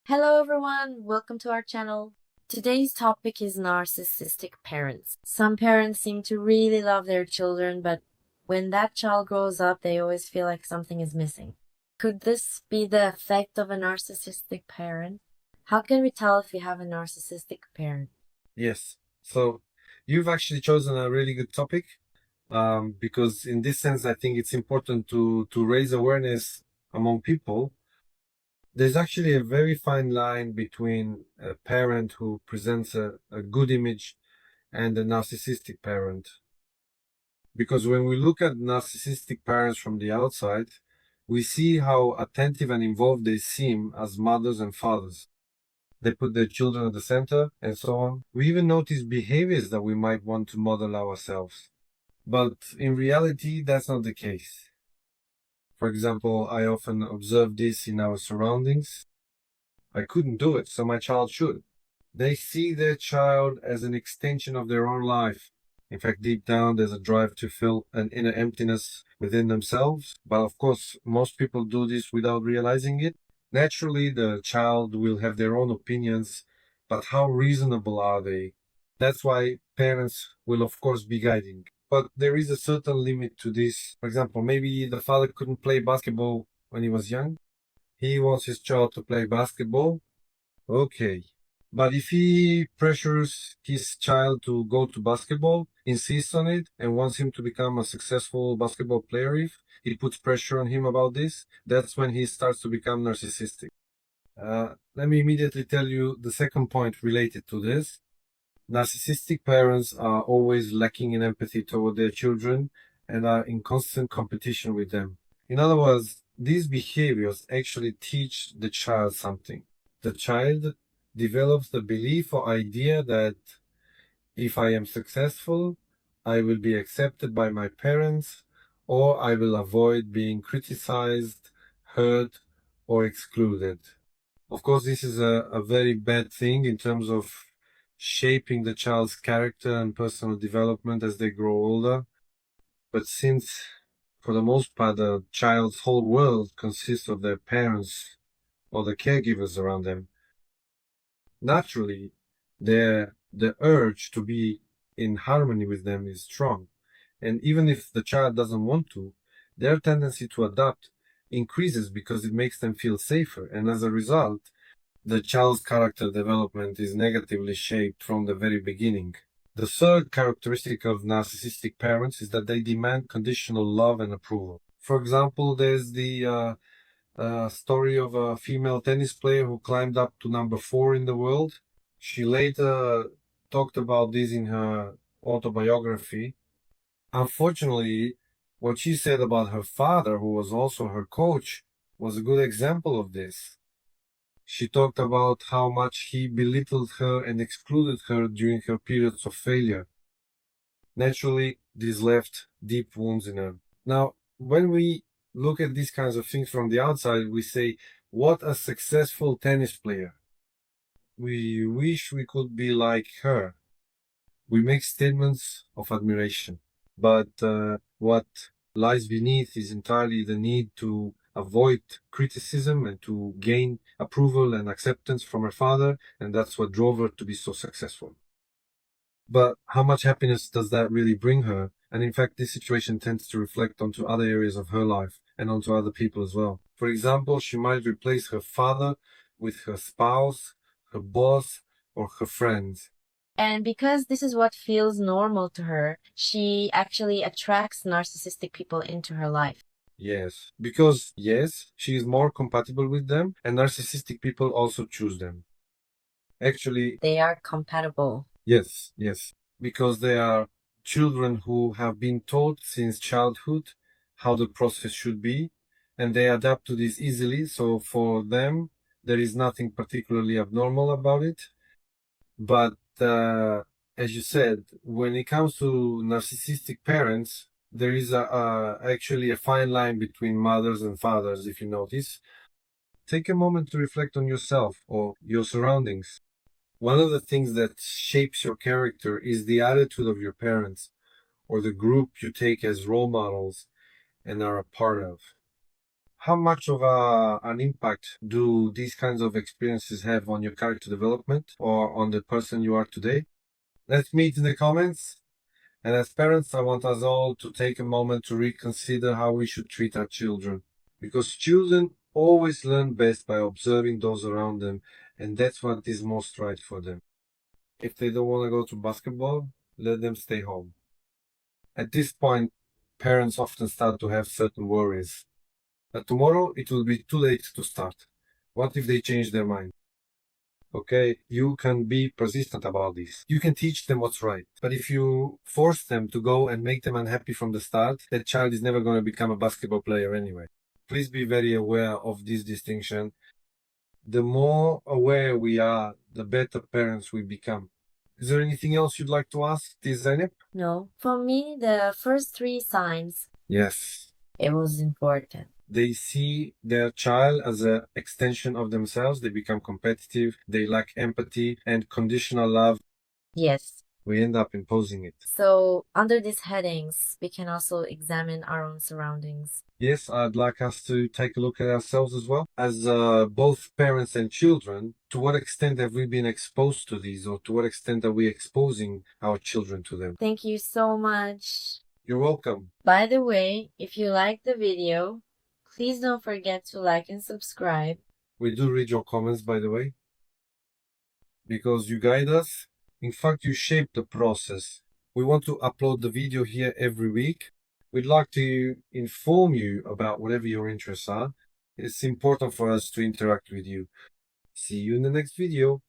Hello everyone, welcome to our channel. Today's topic is narcissistic parents. Some parents seem to really love their children, but when that child grows up, they always feel like something is missing. Could this be the effect of a narcissistic parent? How can we tell if we have a narcissistic parent? Yes. So you've actually chosen a really good topic, because in this sense, I think it's important to raise awareness among people. There's actually a very fine line between a parent who presents a good image and a narcissistic parent. Because when we look at narcissistic parents from the outside, we see how attentive and involved they seem as mothers and fathers. They put their children at the center and so on. We even notice behaviors that we might want to model ourselves. But in reality, that's not the case. For example, I often observe this in our surroundings. I couldn't do it, so my child should. They see their child as an extension of their own life. In fact, deep down, there's a drive to fill an inner emptiness within themselves. But of course, most people do this without realizing it. Naturally, the child will have their own opinions, but how reasonable are they? That's why parents will, of course, be guiding. But there is a certain limit to this. For example, maybe the father couldn't play basketball when he was young. He wants his child to play basketball. Okay. But if he pressures his child to go to basketball, insists on it, and wants him to become a successful basketball player, if he puts pressure on him about this, that's when he starts to become narcissistic. Let me immediately tell you the second point related to this. Narcissistic parents are always lacking in empathy toward their children and are in constant competition with them. In other words, these behaviors actually teach the child something. The child develops the belief or idea that if I am successful, I will be accepted by my parents, or I will avoid being criticized, hurt, or excluded. Of course, this is a very bad thing in terms of shaping the child's character and personal development as they grow older. But since, for the most part, the child's whole world consists of their parents or the caregivers around them, naturally, the urge to be in harmony with them is strong. And even if the child doesn't want to, their tendency to adapt increases because it makes them feel safer. And as a result, the child's character development is negatively shaped from the very beginning. The third characteristic of narcissistic parents is that they demand conditional love and approval. For example, there's the story of a female tennis player who climbed up to number 4 in the world. She later talked about this in her autobiography. Unfortunately, what she said about her father, who was also her coach, was a good example of this. She talked about how much he belittled her and excluded her during her periods of failure. Naturally, this left deep wounds in her. Now, when we look at these kinds of things from the outside, we say, what a successful tennis player. We wish we could be like her. We make statements of admiration. But what lies beneath is entirely the need to avoid criticism and to gain approval and acceptance from her father, and that's what drove her to be so successful. But how much happiness does that really bring her? And in fact, this situation tends to reflect onto other areas of her life and onto other people as well. For example, she might replace her father with her spouse, her boss, or her friends. And because this is what feels normal to her, she actually attracts narcissistic people into her life. Yes, because yes, she is more compatible with them, and narcissistic people also choose them. Actually, They are compatible. yes, because they are children who have been taught since childhood how the process should be, and they adapt to this easily. So for them, there is nothing particularly abnormal about it. But as you said, when it comes to narcissistic parents, there is actually a fine line between mothers and fathers, if you notice. Take a moment to reflect on yourself or your surroundings. One of the things that shapes your character is the attitude of your parents or the group you take as role models and are a part of. how much of an impact do these kinds of experiences have on your character development or on the person you are today? Let's meet in the comments. And as parents, I want us all to take a moment to reconsider how we should treat our children. Because children always learn best by observing those around them, and that's what is most right for them. If they don't want to go to basketball, let them stay home. At this point, parents often start to have certain worries. But tomorrow, it will be too late to start. What if they change their mind? Okay, you can be persistent about this. You can teach them what's right. But if you force them to go and make them unhappy from the start, that child is never going to become a basketball player anyway. Please be very aware of this distinction. The more aware we are, the better parents we become. Is there anything else you'd like to ask, Zainab? No. For me, the first 3 signs, Yes. it was important. They see their child as an extension of themselves. They become competitive. They lack empathy and conditional love. Yes. We end up imposing it. So, under these headings, we can also examine our own surroundings. Yes, I'd like us to take a look at ourselves as well. As both parents and children, to what extent have we been exposed to these, or to what extent are we exposing our children to them? Thank you so much. You're welcome. By the way, if you liked the video, please don't forget to like and subscribe. We do read your comments, by the way, because you guide us. In fact, you shape the process. We want to upload the video here every week. We'd like to inform you about whatever your interests are. It's important for us to interact with you. See you in the next video.